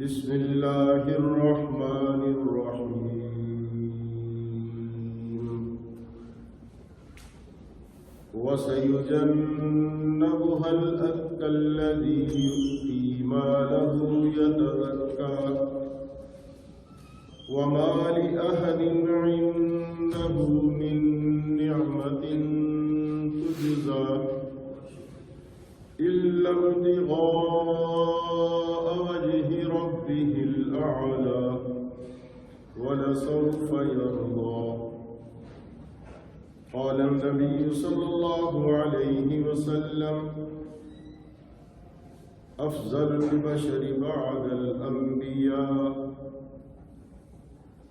بسم اللہ الرحمن الرحیم وَسَيُجَنَّبُهَا الْأَتْقَى الَّذِي يُؤْتِي مَالَهُ يَتَزَكَّى وَمَا لِأَحَدٍ عِندَهُ مِن نِّعْمَةٍ تُجْزَى إِلَّا ابْتِغَاءَ وَجْهِ رَبِّهِ الْأَعْلَى وَلَسَوْفَ يَرْضَى قال النبي صلى الله عليه وسلم أفضل البشر بعد الأنبياء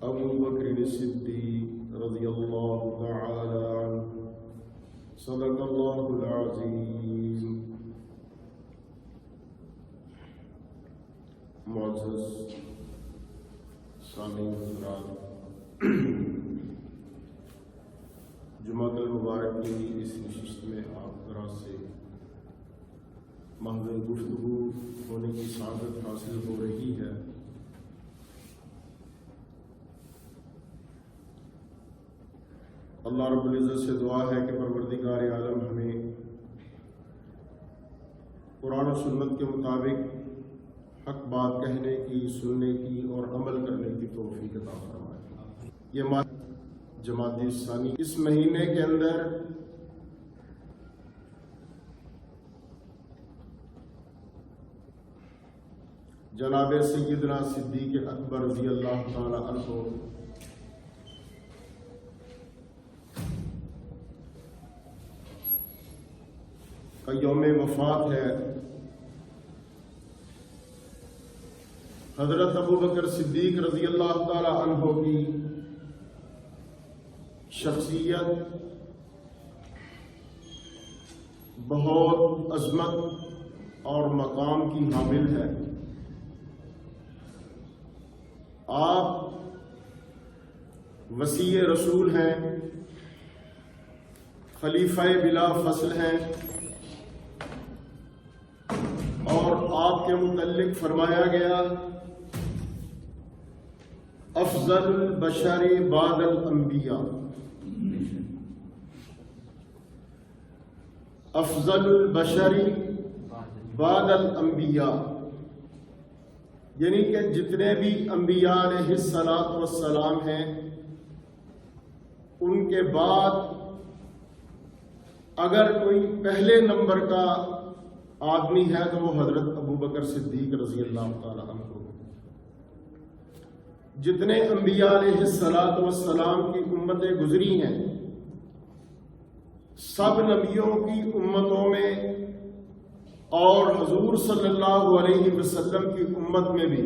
أبو بكر الصديق رضي الله تعالى عنه صدق الله العظيم. معزز سامعین حضرات، جمعۃ المبارک کی اس نشست میں آپ حضرات سے محض گفتگو ہونے کی سعادت حاصل ہو رہی ہے. اللہ رب العزت سے دعا ہے کہ پروردگار عالم ہمیں قرآن و سنت کے مطابق حق بات کہنے کی، سننے کی اور عمل کرنے کی توفیق عطا فرمائے. یہ جماعت ثانی اس مہینے کے اندر جناب سیدنا صدیق اکبر رضی اللہ تعالی عنہ کا یوم وفات ہے. حضرت ابو بکر صدیق رضی اللہ تعالی عنہ کی شخصیت بہت عظمت اور مقام کی حامل ہے. آپ وصی رسول ہیں، خلیفہ بلا فصل ہیں، اور آپ کے متعلق فرمایا گیا افضل البشر بعد الانبیاء، افضل البشر بعد الانبیاء، یعنی کہ جتنے بھی انبیاء علیہ الصلاۃ والسلام ہیں ان کے بعد اگر کوئی پہلے نمبر کا آدمی ہے تو وہ حضرت ابو بکر صدیق رضی اللہ تعالی عنہ. جتنے انبیاء علیہ الصلاۃ والسلام کی امتیں گزری ہیں، سب نبیوں کی امتوں میں اور حضور صلی اللہ علیہ وسلم کی امت میں بھی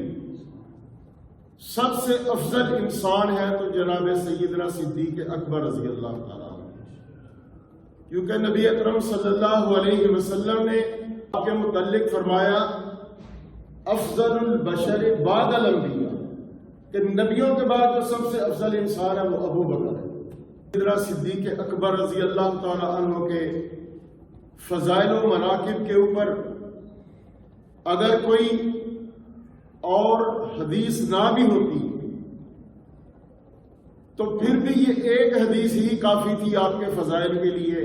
سب سے افضل انسان ہے تو جناب سیدنا صدیق اکبر رضی اللہ تعالیٰ عنہ، کیونکہ نبی اکرم صلی اللہ علیہ وسلم نے آپ کے متعلق فرمایا افضل البشر بعد الانبیاء، کہ نبیوں کے بعد جو سب سے افضل انسان ہے وہ ابو بکر ہے. سیدنا صدیق اکبر رضی اللہ تعالی عنہ کے فضائل و مناقب کے اوپر اگر کوئی اور حدیث نہ بھی ہوتی تو پھر بھی یہ ایک حدیث ہی کافی تھی آپ کے فضائل کے لیے،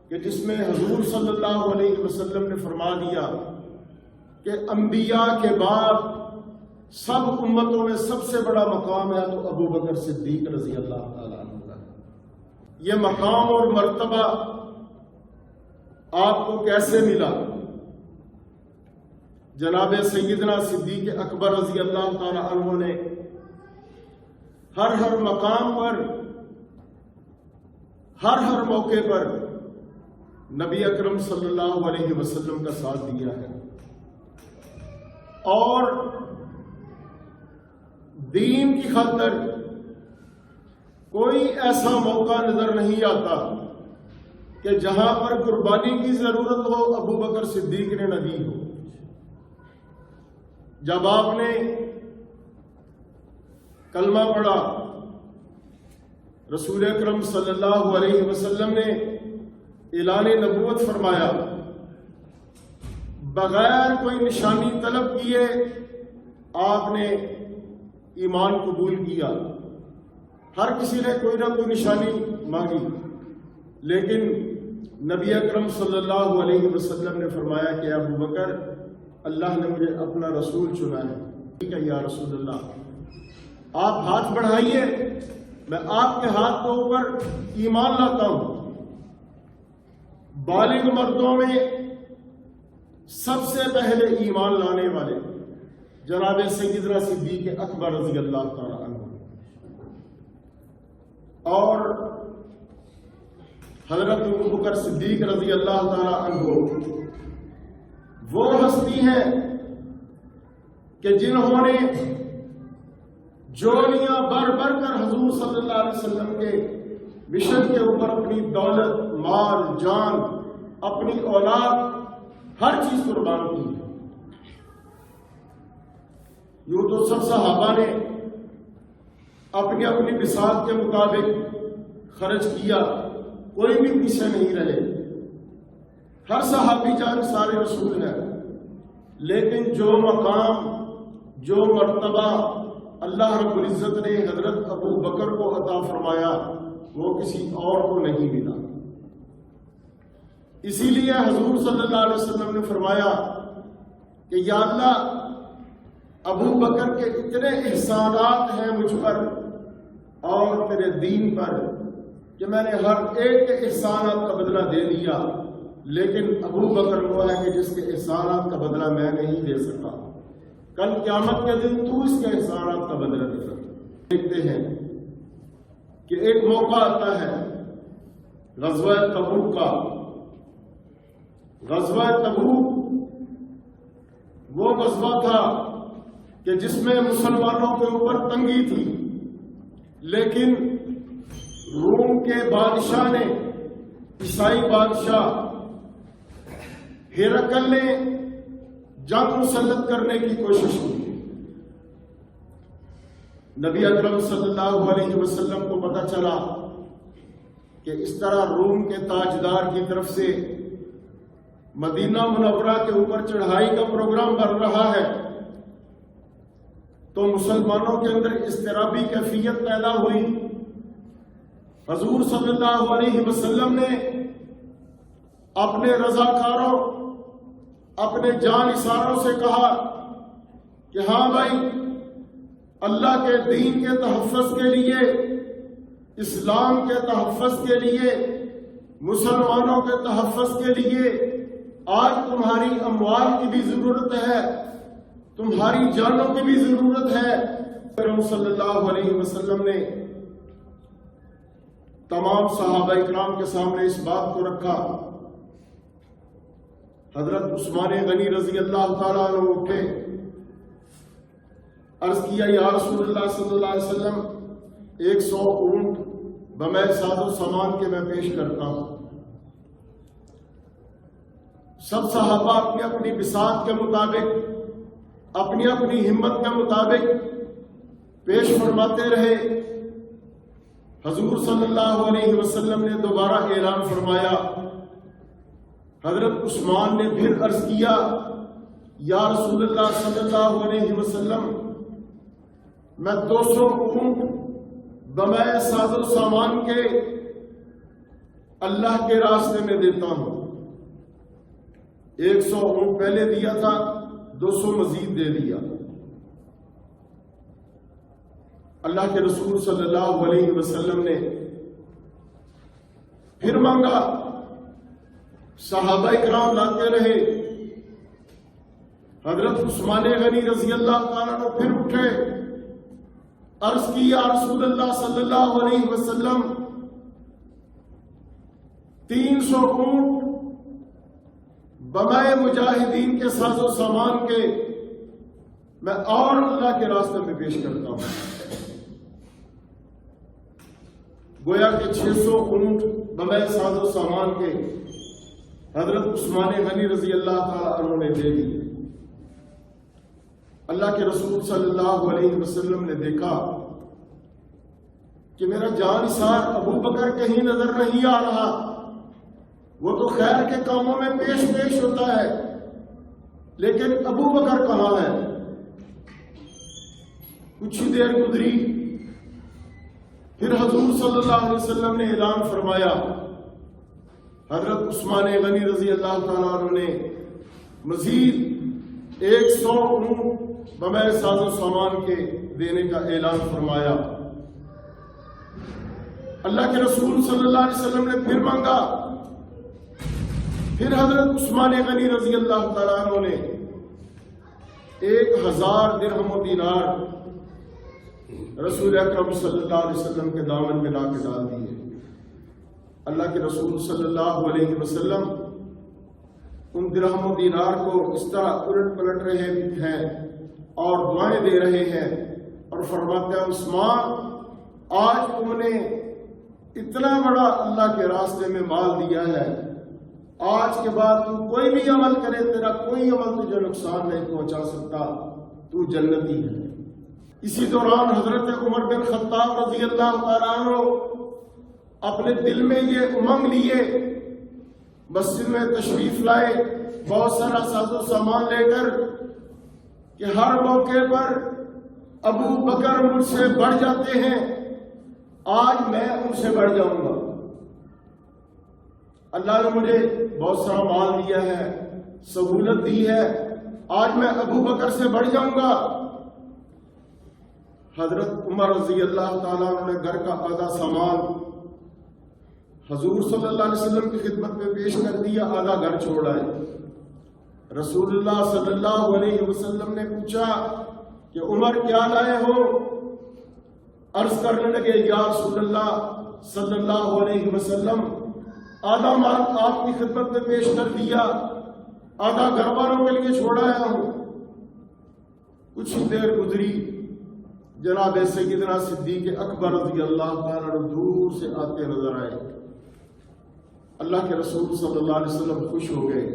کہ جس میں حضور صلی اللہ علیہ وسلم نے فرما دیا کہ انبیاء کے بعد سب امتوں میں سب سے بڑا مقام ہے تو ابو بکر صدیق رضی اللہ تعالیٰ عنہ کا. یہ مقام اور مرتبہ آپ کو کیسے ملا؟ جناب سیدنا صدیق اکبر رضی اللہ تعالیٰ عنہ نے ہر مقام پر، ہر موقع پر نبی اکرم صلی اللہ علیہ وسلم کا ساتھ دیا ہے، اور دین کی خاطر کوئی ایسا موقع نظر نہیں آتا کہ جہاں پر قربانی کی ضرورت ہو ابو بکر صدیق نے نہ دی ہو. جب آپ نے کلمہ پڑھا، رسول اکرم صلی اللہ علیہ وسلم نے اعلان نبوت فرمایا، بغیر کوئی نشانی طلب کیے آپ نے ایمان قبول کیا، ہر کسی نے کوئی نہ کوئی نشانی مانگی، لیکن نبی اکرم صلی اللہ علیہ وسلم نے فرمایا کہ ابو بکر، اللہ نے مجھے اپنا رسول چنا ہے۔ ٹھیک ہے یا رسول اللہ، آپ ہاتھ بڑھائیے، میں آپ کے ہاتھ کے اوپر ایمان لاتا ہوں۔ بالغ مردوں میں سب سے پہلے ایمان لانے والے جناب سیدنا صدیق اکبر رضی اللہ تعالی عنہ اور حضرت ابو بکر صدیق رضی اللہ تعالی عنہ وہ ہستی ہیں کہ جنہوں نے جولیاں بھر بھر کر حضور صلی اللہ علیہ وسلم کے مشن کے اوپر اپنی دولت، مال، جان، اپنی اولاد، ہر چیز قربان کی ہے۔ یوں تو سب صحابہ نے اپنی اپنی بساط کے مطابق خرچ کیا، کوئی بھی پیچھے نہیں رہے، ہر صحابی جان سارے رسول ہیں، لیکن جو مقام، جو مرتبہ اللہ رب العزت نے حضرت ابو بکر کو عطا فرمایا وہ کسی اور کو نہیں ملا۔ اسی لیے حضور صلی اللہ علیہ وسلم نے فرمایا کہ یا اللہ، ابو بکر کے اتنے احسانات ہیں مجھ پر اور تیرے دین پر کہ میں نے ہر ایک کے احسانات کا بدلہ دے دیا، لیکن ابو بکر وہ ہے کہ جس کے احسانات کا بدلہ میں نہیں دے سکا، کل قیامت کے دن تو اس کے احسانات کا بدلہ دے سکتا۔ دیکھتے ہیں کہ ایک موقع آتا ہے غزوہ تبوک کا۔ غزوہ تبوک وہ غزوہ تھا کہ جس میں مسلمانوں کے اوپر تنگی تھی، لیکن روم کے بادشاہ نے، عیسائی بادشاہ ہرقل نے جنگ مسلط کرنے کی کوشش کی۔ نبی اکرم صلی اللہ علیہ وسلم کو پتہ چلا کہ اس طرح روم کے تاجدار کی طرف سے مدینہ منورہ کے اوپر چڑھائی کا پروگرام بن رہا ہے، تو مسلمانوں کے اندر اضطرابی کیفیت پیدا ہوئی۔ حضور صلی اللہ علیہ وسلم نے اپنے رضاکاروں، اپنے جانثاروں سے کہا کہ ہاں بھائی، اللہ کے دین کے تحفظ کے لیے، اسلام کے تحفظ کے لیے، مسلمانوں کے تحفظ کے لیے آج تمہاری اموال کی بھی ضرورت ہے، تمہاری جانوں کی بھی ضرورت ہے۔ حضور صلی اللہ علیہ وسلم نے تمام صحابہ اکرام کے سامنے اس بات کو رکھا۔ حضرت عثمان غنی رضی اللہ تعالیٰ عنہ اٹھے، عرض کیا یا رسول اللہ صلی اللہ علیہ وسلم، 100 اونٹ بمے ساز و سامان کے میں پیش کرتا ہوں۔ سب صحابہ اپنی اپنی بساط کے مطابق، اپنی اپنی ہمت کے مطابق پیش فرماتے رہے۔ حضور صلی اللہ علیہ وسلم نے دوبارہ اعلان فرمایا۔ حضرت عثمان نے پھر عرض کیا یا رسول اللہ صلی اللہ علیہ وسلم، میں 200 اونٹ بمے ساز و سامان کے اللہ کے راستے میں دیتا ہوں۔ 100 اونٹ پہلے دیا تھا، 200 مزید دے دیا۔ اللہ کے رسول صلی اللہ علیہ وسلم نے پھر مانگا، صحابہ اکرام لاتے رہے۔ حضرت عثمان غنی رضی اللہ تعالیٰ نے پھر اٹھے، عرض کی یا رسول اللہ صلی اللہ علیہ وسلم، 300 اونٹ بمائے مجاہدین کے ساز و سامان کے میں اور اللہ کے راستے میں پیش کرتا ہوں۔ گویا کہ 600 اونٹ بمائے ساز و سامان کے حضرت عثمان غنی رضی اللہ تعالیٰ عنہ نے دے دی۔ اللہ کے رسول صلی اللہ علیہ وسلم نے دیکھا کہ میرا جانثار ابو بکر کہیں نظر نہیں آ رہا، وہ تو خیر کے کاموں میں پیش ہوتا ہے، لیکن ابو بکر کہاں ہے؟ کچھ ہی دیر گزری، پھر حضور صلی اللہ علیہ وسلم نے اعلان فرمایا، حضرت عثمان غنی رضی اللہ تعالیٰ عنہ نے مزید 100 اونٹ بغیر ساز و سامان کے دینے کا اعلان فرمایا۔ اللہ کے رسول صلی اللہ علیہ وسلم نے پھر مانگا، پھر حضرت عثمان غنی رضی اللہ تعالیٰ عنہ نے 1000 درہم و دینار رسول اکرم صلی اللہ علیہ وسلم کے دامن میں لا کے ڈال دیے۔ اللہ کے رسول صلی اللہ علیہ وسلم ان درہم و دینار کو اس طرح الٹ پلٹ رہے ہیں اور دعائیں دے رہے ہیں اور فرماتے ہیں، عثمان آج تم نے اتنا بڑا اللہ کے راستے میں مال دیا ہے، آج کے بعد تو کوئی بھی عمل کرے تیرا کوئی عمل تجھے نقصان نہیں پہنچا سکتا، تو جنتی ہے۔ اسی دوران حضرت عمر بن خطاب رضی اللہ تعالیٰ عنہ اپنے دل میں یہ امنگ لیے، مسجد میں تشریف لائے بہت سارا ساز و سامان لے کر کہ ہر موقع پر ابو بکر مجھ سے بڑھ جاتے ہیں، آج میں ان سے بڑھ جاؤں گا۔ اللہ نے مجھے بہت سارا مال دیا ہے، سہولت دی ہے، آج میں ابو بکر سے بڑھ جاؤں گا۔ حضرت عمر رضی اللہ تعالیٰ عنہ نے گھر کا آدھا سامان حضور صلی اللہ علیہ وسلم کی خدمت میں پیش کر دیا، آدھا گھر چھوڑ آئے۔ رسول اللہ صلی اللہ علیہ وسلم نے پوچھا کہ عمر کیا لائے ہو؟ عرض کرنے لگے، یا رسول اللہ صلی اللہ علیہ وسلم آدھا مال آپ کی خدمت میں پیش کر دیا، آدھا گھر والوں کے لیے چھوڑ آیا ہوں۔ کچھ دیر گزری، جناب سیدنا صدیق اکبر رضی اللہ تعالیٰ عنہ دور سے آتے نظر آئے۔ اللہ کے رسول صلی اللہ علیہ وسلم خوش ہو گئے،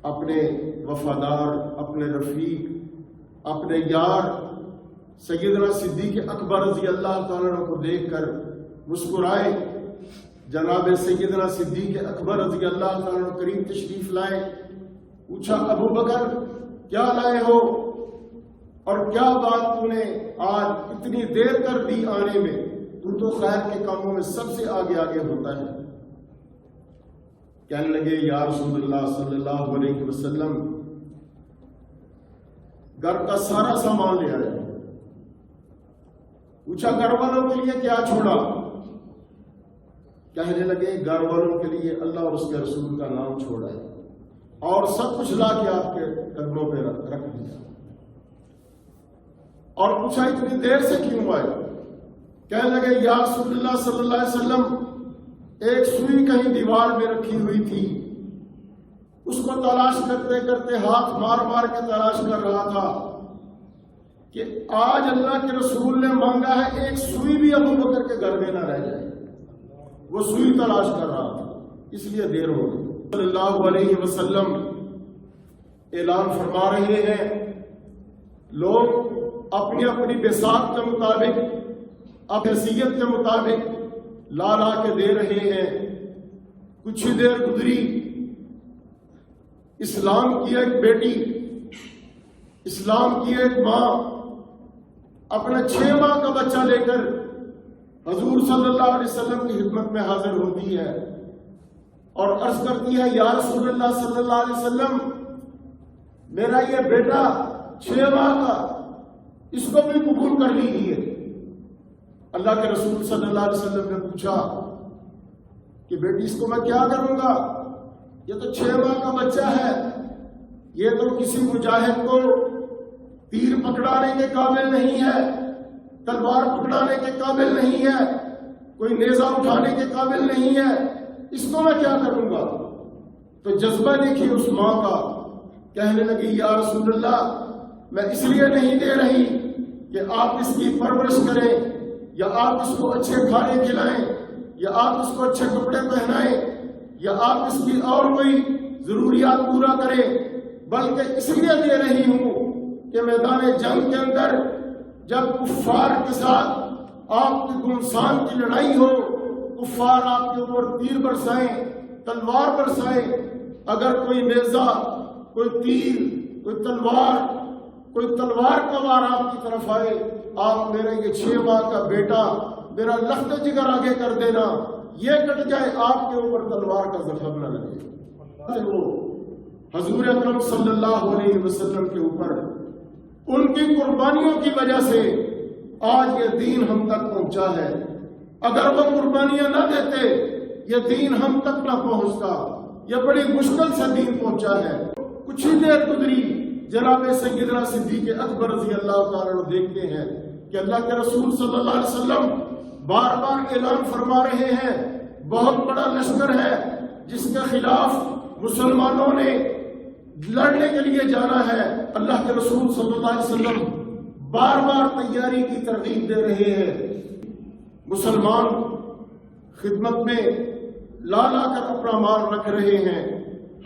اپنے وفادار، اپنے رفیق، اپنے یار سیدنا صدیق اکبر رضی اللہ تعالیٰ عنہ کو دیکھ کر مسکرائے۔ جناب سیدنا صدیق اکبر رضی اللہ تعالیٰ عنہ قریب تشریف لائے، پوچھا، ابو بکر کیا لائے ہو اور کیا بات تو نے آج اتنی دیر کر دی آنے میں؟ تو خیر کے کاموں میں سب سے آگے آگے ہوتا ہے۔ کہنے لگے، یا رسول اللہ صلی اللہ علیہ وسلم گھر کا سارا سامان لے آئے۔ پوچھا، گھر والوں کے لیے کیا چھوڑا؟ کہنے لگے، گھر والوں کے لیے اللہ اور اس کے رسول کا نام چھوڑا ہے اور سب کچھ لا کے آپ کے قدموں پہ رکھ دیا۔ اور پوچھا، اتنی دیر سے کیوں آئے؟ کہنے لگے، یا رسول اللہ صلی اللہ علیہ وسلم ایک سوئی کہیں دیوار میں رکھی ہوئی تھی، اس کو تلاش کرتے کرتے ہاتھ مار مار کے تلاش کر رہا تھا کہ آج اللہ کے رسول نے مانگا ہے ایک سوئی بھی ابو بکر کے گھر میں نہ رہ جائے، وہ سوئی تلاش کر رہا تھا، اس لیے دیر ہو گئی۔ صلی اللہ علیہ وسلم اعلان فرما رہے ہیں، لوگ اپنی اپنی بساط کے مطابق، اپنی حیثیت کے مطابق لا لا کے دے رہے ہیں۔ کچھ ہی دیر گزری، اسلام کی ایک بیٹی، اسلام کی ایک ماں اپنا 6 ماہ کا بچہ لے کر حضور صلی اللہ علیہ وسلم کی خدمت میں حاضر ہوتی ہے اور عرض کرتی ہے، یا رسول اللہ صلی اللہ علیہ وسلم میرا یہ بیٹا 6 ماہ کا، اس کو بھی قبول کر لیجیے۔ اللہ کے رسول صلی اللہ علیہ وسلم نے پوچھا کہ بیٹی اس کو میں کیا کروں گا؟ یہ تو 6 ماہ کا بچہ ہے، یہ تو کسی مجاہد کو تیر پکڑانے کے قابل نہیں ہے، تلوار پکڑانے کے قابل نہیں ہے، کوئی نیزہ اٹھانے کے قابل نہیں ہے، اس کو میں کیا کروں گا؟ تو جذبہ دیکھیے اس ماں کا، کہنے لگی، یا رسول اللہ میں اس لیے نہیں دے رہی کہ آپ اس کی پرورش کریں یا آپ اس کو اچھے کھانے کھلائیں یا آپ اس کو اچھے کپڑے پہنائیں یا آپ اس کی اور کوئی ضروریات پورا کریں، بلکہ اس لیے دے رہی ہوں کہ میدان جنگ کے اندر جب کفار کے ساتھ آپ کی گمسان کی لڑائی ہو، کفار آپ کے اوپر تیر برسائیں، تلوار برسائیں، اگر کوئی نیزہ، کوئی تیر، کوئی تلوار، کوئی تلوار کا وار آپ کی طرف آئے، آپ میرے یہ 6 ماہ کا بیٹا میرا لخت جگر آگے کر دینا، یہ کٹ جائے، آپ کے اوپر تلوار کا ظفر نہ لگے۔ وہ حضور اکرم صلی اللہ علیہ وسلم کے اوپر ان کی قربانیوں کی وجہ سے آج یہ دین ہم تک پہنچا ہے۔ اگر وہ قربانیاں نہ دیتے یہ دین ہم تک نہ پہنچتا، یہ بڑی مشکل سے دین پہنچا ہے۔ کچھ ہی دیر گزری، جناب سیدنا صدیق اکبر رضی اللہ تعالیٰ عنہ دیکھتے ہیں کہ اللہ کے رسول صلی اللہ علیہ وسلم بار بار اعلان فرما رہے ہیں بہت بڑا لشکر ہے جس کے خلاف مسلمانوں نے لڑنے کے لیے جانا ہے۔ اللہ کے رسول صلی اللہ علیہ وسلم بار بار تیاری کی ترغیب دے رہے ہیں۔ مسلمان خدمت میں لا کر اپنا مال رکھ رہے ہیں۔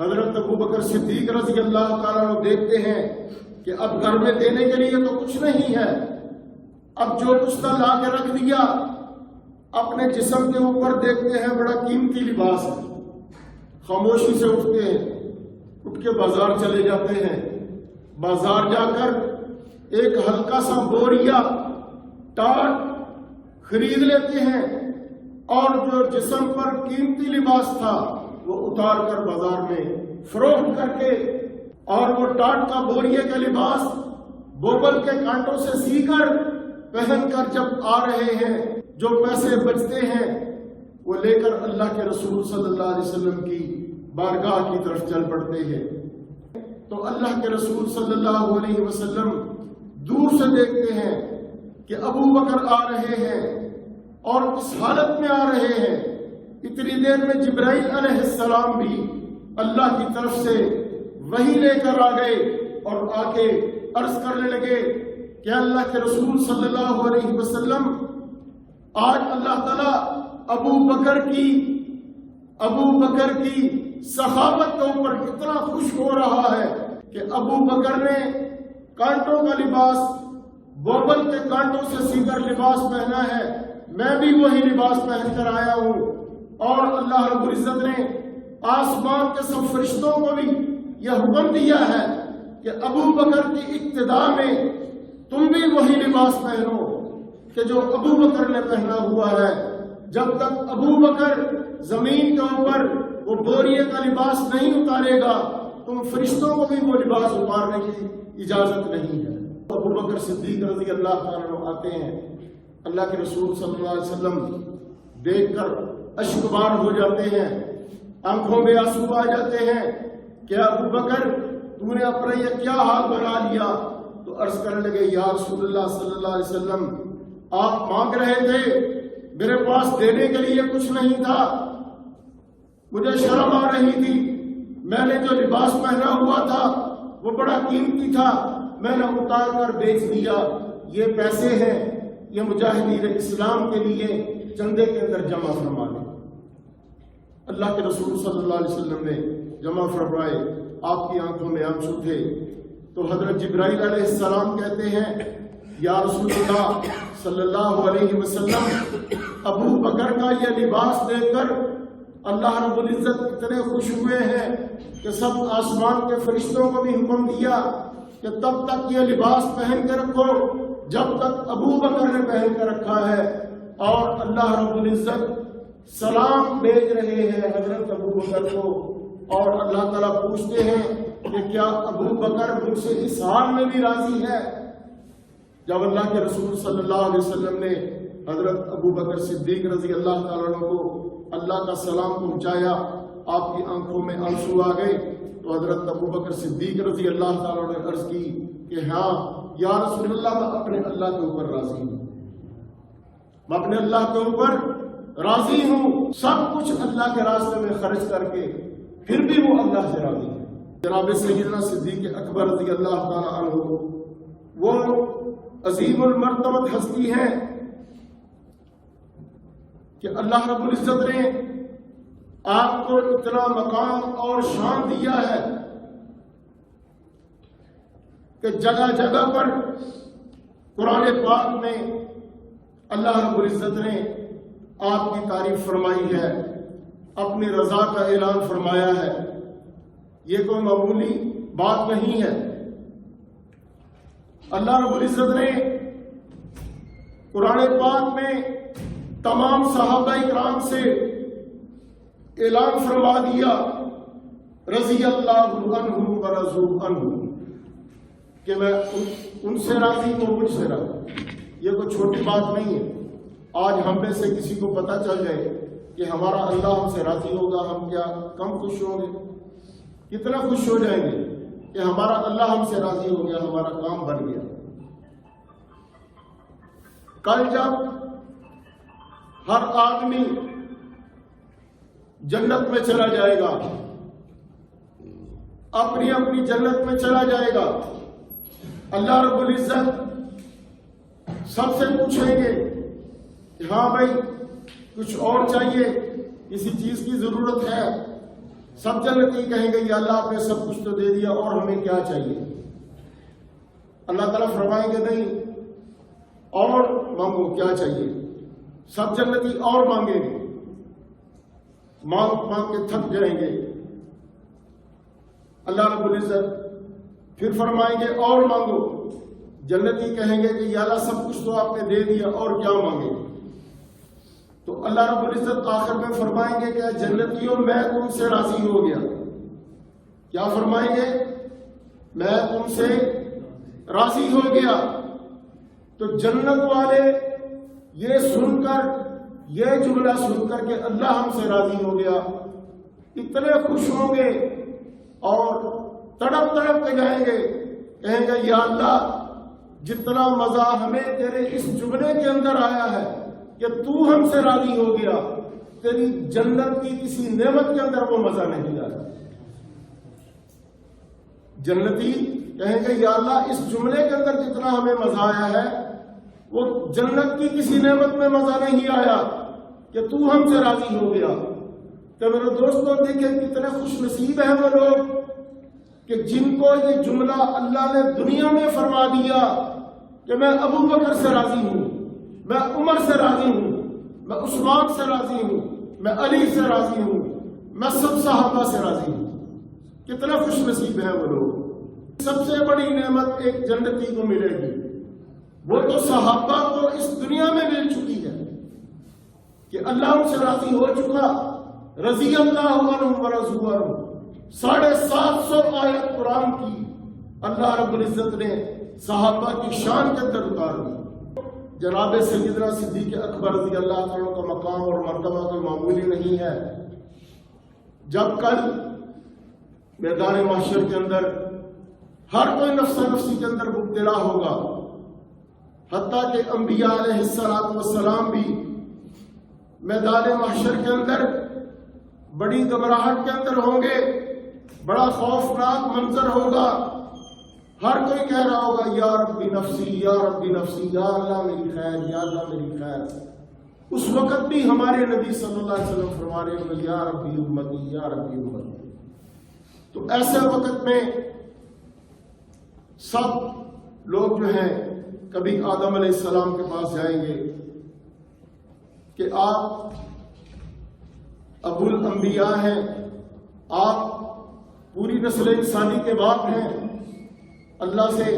حضرت ابوبکر صدیق رضی اللہ تعالیٰ عنہ دیکھتے ہیں کہ اب گھر میں دینے کے لیے تو کچھ نہیں ہے، اب جو کچھ تھا لا کے رکھ دیا۔ اپنے جسم کے اوپر دیکھتے ہیں بڑا قیمتی لباس ہے، خاموشی سے اٹھتے ہیں، اٹھ کے بازار چلے جاتے ہیں۔ بازار جا کر ایک ہلکا سا بوریا ٹاٹ خرید لیتے ہیں اور جو جسم پر قیمتی لباس تھا وہ اتار کر بازار میں فروخت کر کے، اور وہ ٹاٹ کا بوریے کا لباس بوبل کے کانٹوں سے سی کر پہن کر جب آ رہے ہیں، جو پیسے بچتے ہیں وہ لے کر اللہ کے رسول صلی اللہ علیہ وسلم کی بارگاہ کی طرف چل پڑتے ہیں۔ تو اللہ کے رسول صلی اللہ علیہ وسلم دور سے دیکھتے ہیں کہ ابو بکر آ رہے ہیں اور اس حالت میں آ رہے ہیں۔ اتنی دیر میں جبرائیل علیہ السلام بھی اللہ کی طرف سے وحی لے کر آ گئے اور آ کے عرض کرنے لگے کہ اللہ کے رسول صلی اللہ علیہ وسلم آج اللہ تعالیٰ ابو بکر کی سخاوت کے اوپر اتنا خوش ہو رہا ہے کہ ابو بکر نے کانٹوں کا لباس بوبل کے کانٹوں سے سی کر لباس پہنا ہے، میں بھی وہی لباس پہن کر آیا ہوں۔ اور اللہ رب العزت نے آسمان کے سب فرشتوں کو بھی یہ حکم دیا ہے کہ ابو بکر کی اقتداء میں تم بھی وہی لباس پہنو کہ جو ابو بکر نے پہنا ہوا ہے۔ جب تک ابو بکر زمین کے اوپر وہ بوریے کا لباس نہیں اتارے گا تم فرشتوں کو بھی وہ لباس اتارنے کی اجازت نہیں ہے۔ ابو بکر صدیق رضی اللہ تعالیٰ آتے ہیں، اللہ کے رسول صلی اللہ علیہ وسلم دیکھ کر اشکبار ہو جاتے ہیں، آنکھوں میں آنسو آ جاتے ہیں کہ ابو بکر تو نے اپنا یہ کیا حال بنا لیا؟ تو عرض کرنے لگے یا رسول اللہ صلی اللہ علیہ وسلم آپ مانگ رہے تھے، میرے پاس دینے کے لیے کچھ نہیں تھا، مجھے شرم آ رہی تھی، میں نے جو لباس پہنا ہوا تھا وہ بڑا قیمتی تھا، میں نے اتار کر بیچ دیا، یہ پیسے ہیں، یہ مجاہدین اسلام کے لیے چندے کے اندر جمع فرما لیں۔ اللہ کے رسول صلی اللہ علیہ وسلم نے جمع فرمائے، آپ کی آنکھوں میں آنسو تھے۔ تو حضرت جبرائیل علیہ السلام کہتے ہیں یا رسول اللہ صلی اللہ علیہ وسلم ابو بکر کا یہ لباس دیکھ کر اللہ رب العزت اتنے خوش ہوئے ہیں کہ سب آسمان کے فرشتوں کو بھی حکم دیا کہ تب تک یہ لباس پہن کے رکھو جب تک ابو بکر نے پہن کر رکھا ہے۔ اور اللہ رب العزت سلام بھیج رہے ہیں حضرت ابو بکر کو، اور اللہ تعالیٰ پوچھتے ہیں کہ کیا ابو بکر مجھ سے اس حال میں بھی راضی ہے؟ جب اللہ کے رسول صلی اللہ علیہ وسلم نے حضرت ابو بکر صدیق رضی اللہ تعالیٰ عنہ کو اللہ کا سلام پہنچایا، آپ کی آنکھوں میں آنسو آ گئے، تو حضرت ابو بکر صدیق رضی اللہ تعالیٰ عنہ نے عرض کی کہ ہاں یا رسول اللہ میں اپنے اللہ کے اوپر راضی ہوں، میں اپنے اللہ کے اوپر راضی ہوں، سب کچھ اللہ کے راستے میں خرچ کر کے پھر بھی وہ اللہ سے راضی ہے۔ جناب سیدنا صدیق اکبر رضی اللہ تعالیٰ عنہ وہ عظیم المرتبت ہستی ہیں کہ اللہ رب العزت نے آپ کو اتنا مقام اور شان دیا ہے کہ جگہ جگہ پر قرآن پاک میں اللہ رب العزت نے آپ کی تعریف فرمائی ہے، اپنی رضا کا اعلان فرمایا ہے۔ یہ کوئی معمولی بات نہیں ہے۔ اللہ رب العزت نے قرآن پاک میں تمام صحابہ اکرام سے اعلان فرما دیا رضی اللہ عنہم ورضوا عنہ کہ میں ان سے راضی ہوں مجھ سے راضی۔ یہ کوئی چھوٹی بات نہیں ہے۔ آج ہم میں سے کسی کو پتہ چل جائے کہ ہمارا اللہ ہم سے راضی ہوگا، ہم کیا کم خوش ہوں گے؟ کتنا خوش ہو جائیں گے کہ ہمارا اللہ ہم سے راضی ہو گیا، ہمارا کام بن گیا۔ کل جب ہر آدمی جنت میں چلا جائے گا، اپنی اپنی جنت میں چلا جائے گا، اللہ رب العزت سب سے پوچھیں گے کہ ہاں بھائی کچھ اور چاہیے، کسی چیز کی ضرورت ہے؟ سب جنتی کہیں گے یا اللہ آپ نے سب کچھ تو دے دیا، اور ہمیں کیا چاہیے؟ اللہ تعالیٰ فرمائیں گے نہیں، اور مانگو کیا چاہیے۔ سب جنتی اور مانگیں گے، مانگ مانگ کے تھک جائیں گے۔ اللہ رب العزت پھر فرمائیں گے اور مانگو۔ جنتی کہیں گے کہ یا اللہ سب کچھ تو آپ نے دے دیا، اور کیا مانگے؟ تو اللہ رب العزت آخر میں فرمائیں گے کہ جنتیوں میں تم سے راضی ہو گیا۔ کیا فرمائیں گے؟ میں تم سے راضی ہو گیا۔ تو جنت والے یہ سن کر، یہ جملہ سن کر کہ اللہ ہم سے راضی ہو گیا، اتنے خوش ہوں گے اور تڑپ تڑپ کے جائیں گے، کہیں گے یا اللہ جتنا مزہ ہمیں تیرے اس جملے کے اندر آیا ہے کہ تو ہم سے راضی ہو گیا، تیری جنت کی کسی نعمت کے اندر وہ مزہ نہیں آیا۔ جنتی کہیں گے یا اللہ اس جملے کے اندر جتنا ہمیں مزہ آیا ہے وہ جنت کی کسی نعمت میں مزہ نہیں آیا کہ تو ہم سے راضی ہو گیا۔ تو میرے دوستوں دیکھیں کتنے خوش نصیب ہیں وہ لوگ کہ جن کو یہ جملہ اللہ نے دنیا میں فرما دیا کہ میں ابو بکر سے راضی ہوں، میں عمر سے راضی ہوں، میں عثمان سے راضی ہوں، میں علی سے راضی ہوں، میں سب صحابہ سے راضی ہوں۔ کتنا خوش نصیب ہیں وہ لوگ۔ سب سے بڑی نعمت ایک جنتی کو ملے گی، وہ تو صحابہ کو اس دنیا میں مل چکی ہے کہ اللہ ان سے راضی ہو چکا، رضی اللہ عنہم ورضوا عنہ۔ 750 آیت قرآن کی اللہ رب العزت نے صحابہ کی شان کے اندر اتار دی۔ جناب سیدنا صدیق اکبر رضی اللہ عنہ کا مقام اور مرتبہ کوئی معمولی نہیں ہے۔ جب کل میدان محشر کے اندر ہر کوئی نفس نفسی کے اندر مبتلا ہوگا، حتیٰ کہ انبیاء علیہ السلام بھی میدان محشر کے اندر بڑی گھبراہٹ کے اندر ہوں گے، بڑا خوفناک منظر ہوگا، ہر کوئی کہہ رہا ہوگا یا ربی نفسی یا ربی نفسی، یا اللہ میری خیر، یا اللہ میری خیر۔ اس وقت بھی ہمارے نبی صلی اللہ علیہ وسلم فرما رہے ہیں یا ربی امتی، یا ربی امتی۔ تو ایسے وقت میں سب لوگ جو ہیں کبھی آدم علیہ السلام کے پاس جائیں گے کہ آپ ابو الانبیاء ہیں، آپ پوری نسل انسانی کے باپ ہیں، اللہ سے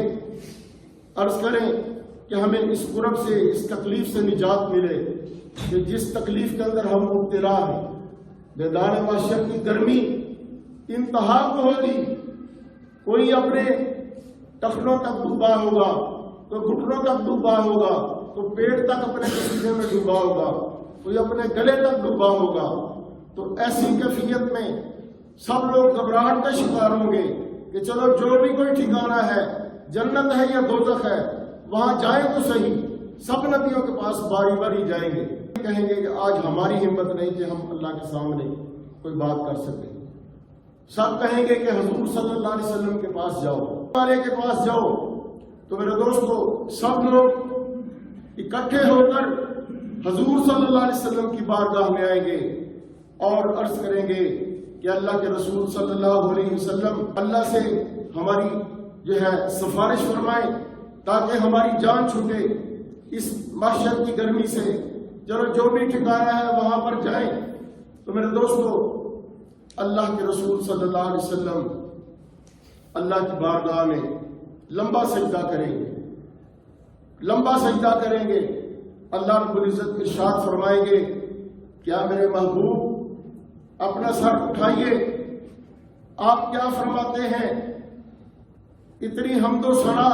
عرض کریں کہ ہمیں اس کرب سے، اس تکلیف سے نجات ملے کہ جس تکلیف کے اندر ہم مبتلا ہیں۔ میدان محشر کی گرمی انتہا کو ہوگی، کوئی اپنے ٹخنوں تک ڈوبا ہوگا، کوئی گھٹنوں تک ڈوبا ہوگا، کوئی پیٹ تک اپنے پسینے میں ڈوبا ہوگا، کوئی اپنے گلے تک ڈوبا ہوگا۔ تو ایسی کیفیت میں سب لوگ گھبراہٹ کا شکار ہوں گے کہ چلو جو بھی کوئی ٹھکانہ ہے، جنت ہے یا دوزخ ہے، وہاں جائیں تو صحیح۔ سب نبیوں کے پاس باری باری جائیں گے، کہیں گے کہ آج ہماری ہمت نہیں کہ ہم اللہ کے سامنے کوئی بات کر سکیں۔ سب کہیں گے کہ حضور صلی اللہ علیہ وسلم کے پاس جاؤ، والے کے پاس جاؤ۔ تو میرے دوستو سب لوگ اکٹھے ہو کر حضور صلی اللہ علیہ وسلم کی بارگاہ میں آئیں گے اور عرض کریں گے کہ اللہ کے رسول صلی اللہ علیہ وسلم اللہ سے ہماری جو ہے سفارش فرمائیں تاکہ ہماری جان چھوٹے اس محشر کی گرمی سے۔ چلو جو بھی ٹھکانا ہے وہاں پر جائیں۔ تو میرے دوستو اللہ کے رسول صلی اللہ علیہ وسلم اللہ کی بارگاہ میں لمبا سجدہ کریں گے، لمبا سجدہ کریں گے، اللہ رب العزت ارشاد فرمائیں گے کیا میرے محبوب اپنا سر اٹھائیے، آپ کیا فرماتے ہیں؟ اتنی حمد و ثنا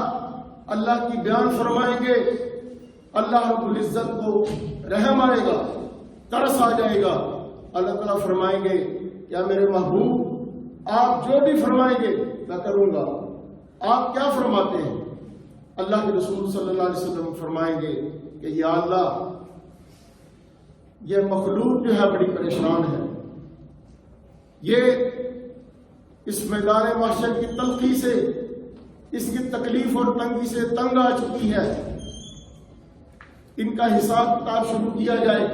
اللہ کی بیان فرمائیں گے، اللہ رب العزت کو رحم آئے گا، ترس آ جائے گا۔ اللہ تعالیٰ فرمائیں گے کیا میرے محبوب آپ جو بھی فرمائیں گے میں کروں گا، آپ کیا فرماتے ہیں؟ اللہ کے رسول صلی اللہ علیہ وسلم فرمائیں گے کہ یا اللہ یہ مخلوق جو ہے بڑی پریشان ہے، یہ اس میدان محشر کی تلخی سے، اس کی تکلیف اور تنگی سے تنگ آ چکی ہے، ان کا حساب کتاب شروع کیا جائے۔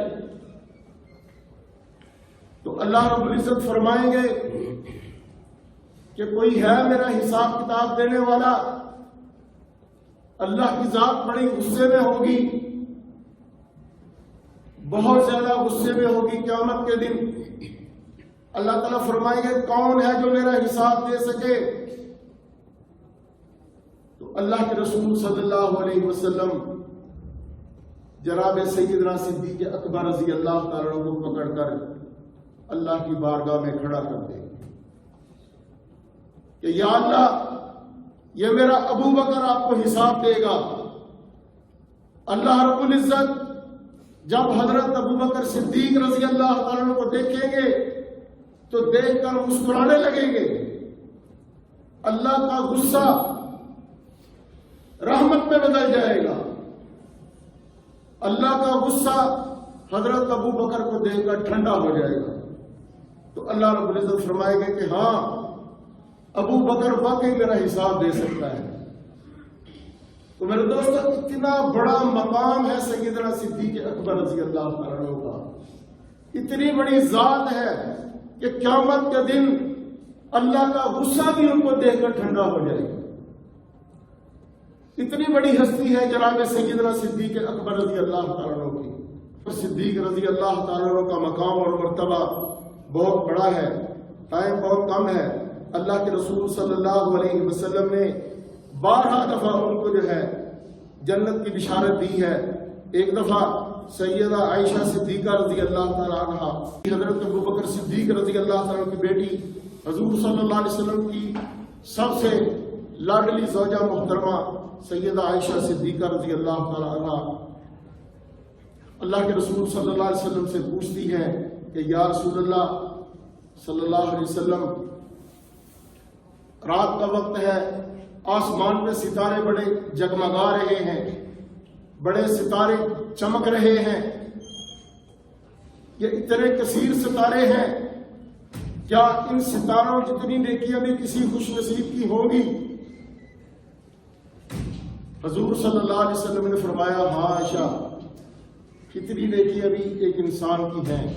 تو اللہ رب العزت فرمائیں گے کہ کوئی ہے میرا حساب کتاب دینے والا؟ اللہ کی ذات بڑی غصے میں ہوگی، بہت زیادہ غصے میں ہوگی قیامت کے دن۔ اللہ تعالیٰ فرمائیں گے کون ہے جو میرا حساب دے سکے؟ تو اللہ کے رسول صلی اللہ علیہ وسلم جناب سیدنا صدیق اکبر رضی اللہ تعالیٰ عنہ کو پکڑ کر اللہ کی بارگاہ میں کھڑا کر دیں کہ یا اللہ یہ میرا ابو بکر آپ کو حساب دے گا۔ اللہ رب العزت جب حضرت ابو بکر صدیق رضی اللہ تعالیٰ عنہ کو دیکھیں گے تو دیکھ کر مسکرانے لگیں گے، اللہ کا غصہ رحمت میں بدل جائے گا، اللہ کا غصہ حضرت ابو بکر کو دیکھ کر ٹھنڈا ہو جائے گا۔ تو اللہ رب العزت فرمائے گا کہ ہاں ابو بکر واقعی میرا حساب دے سکتا ہے۔ تو میرے دوستو اتنا بڑا مقام ہے سیدنا صدیق اکبر رضی اللہ تعالیٰ عنہ کا، اتنی بڑی ذات ہے کہ قیامت کے دن اللہ کا غصہ بھی ان کو دیکھ کر ٹھنڈا ہو جائے گا۔ اتنی بڑی ہستی ہے جناب سیدنا صدیق اکبر رضی اللہ تعالیٰ عنہ کی۔ صدیق رضی اللہ تعالیٰ عنہ کا مقام اور مرتبہ بہت بڑا ہے، ٹائم بہت کم ہے۔ اللہ کے رسول صلی اللہ علیہ وسلم نے 12 دفعہ ان کو جو ہے جنت کی بشارت دی ہے۔ ایک دفعہ سیدہ عائشہ صدیقہ رضی اللہ تعالیٰ عنہ، حضرت ابو بکر صدیق رضی اللہ تعالیٰ عنہ کی بیٹی، حضور صلی اللہ علیہ وسلم کی سب سے لاڈلی زوجہ محترمہ سیدہ عائشہ صدیقہ رضی اللہ تعالیٰ عنہ اللہ کے رسول صلی اللہ علیہ وسلم سے پوچھتی ہے کہ یا رسول اللہ صلی اللہ علیہ وسلم، رات کا وقت ہے، آسمان میں ستارے بڑے جگمگا رہے ہیں، بڑے ستارے چمک رہے ہیں، یہ اتنے کثیر ستارے ہیں، کیا ان ستاروں جتنی نیکیاں بھی کسی خوش نصیب کی ہوں گی؟ حضور صلی اللہ علیہ وسلم نے فرمایا ہاں عائشہ، کتنی نیکیاں بھی ایک انسان کی ہیں۔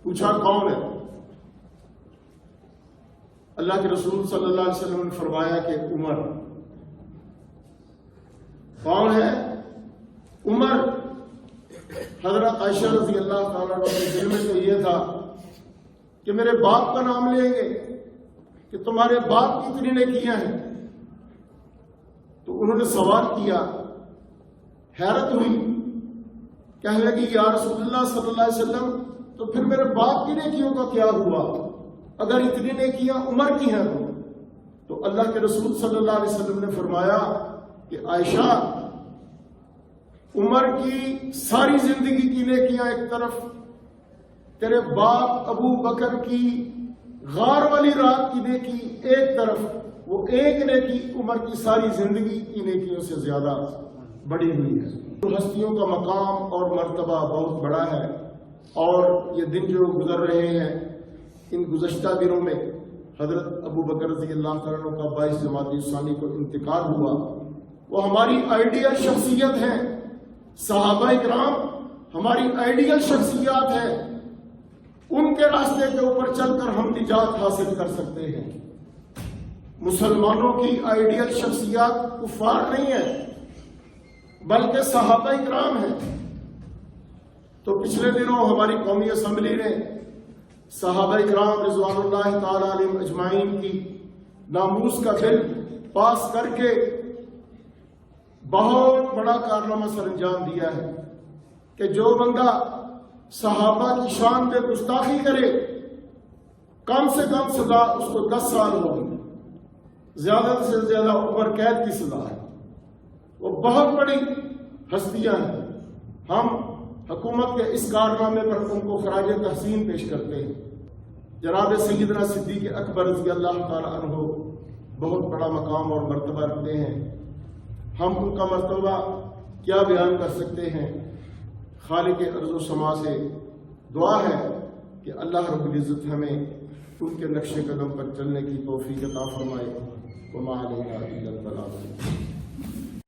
پوچھا کون ہے؟ اللہ کے رسول صلی اللہ علیہ وسلم نے فرمایا کہ عمر۔ کون ہے؟ عمر۔ حضرت عائشہ رضی اللہ تعالیٰ عنہ کے دل میں تو یہ تھا کہ میرے باپ کا نام لیں گے کہ تمہارے باپ کی اتنی نیکیاں ہیں۔ تو انہوں نے سوال کیا، حیرت ہوئی، کہنے لگی یا رسول اللہ صلی اللہ علیہ وسلم تو پھر میرے باپ کی نیکیوں کا کیا ہوا؟ اگر اتنی نیکیاں عمر کی ہیں تو اللہ کے رسول صلی اللہ علیہ وسلم نے فرمایا کہ عائشہ، عمر کی ساری زندگی کی نیکیاں ایک طرف، تیرے باپ ابو بکر کی غار والی رات کی نیکی ایک طرف، وہ ایک نیکی عمر کی ساری زندگی کی نیکیوں سے زیادہ بڑی ہوئی ہے۔ تو ہستیوں کا مقام اور مرتبہ بہت بڑا ہے، اور یہ دن جو گزر رہے ہیں، ان گزشتہ دنوں میں حضرت ابو بکر رضی اللہ تعالیٰ عنہ کا 22 جمادی الثانی کو انتقال ہوا۔ وہ ہماری آئیڈیل شخصیت ہیں، صحابہ کرام ہماری آئیڈیل شخصیات ہیں، ان کے راستے کے اوپر چل کر ہم نجات حاصل کر سکتے ہیں۔ مسلمانوں کی آئیڈیل شخصیات کفار نہیں ہیں بلکہ صحابہ کرام ہیں۔ تو پچھلے دنوں ہماری قومی اسمبلی نے صحابہ کرام رضوان اللہ تعالی علیہم اجمعین کی ناموس کا بل پاس کر کے بہت بڑا کارنامہ سر انجام دیا ہے کہ جو بندہ صحابہ کی شان پہ گستاخی کرے کم سے کم سزا اس کو 10 سال ہوگی، زیادہ سے زیادہ عمر قید کی سزا ہے۔ وہ بہت بڑی ہستیاں ہیں، ہم حکومت کے اس کارنامے پر ان کو خراج تحسین پیش کرتے ہیں۔ جناب سیدنا صدیق اکبر رضی اللہ تعالی عنہ بہت بڑا مقام اور مرتبہ رکھتے ہیں، ہم ان کا مرتبہ کیا بیان کر سکتے ہیں۔ خالق ارض و سما سے دعا ہے کہ اللہ رب العزت ہمیں ان کے نقش قدم پر چلنے کی توفیق عطا فرمائے۔ وما علینا الا البلاغ۔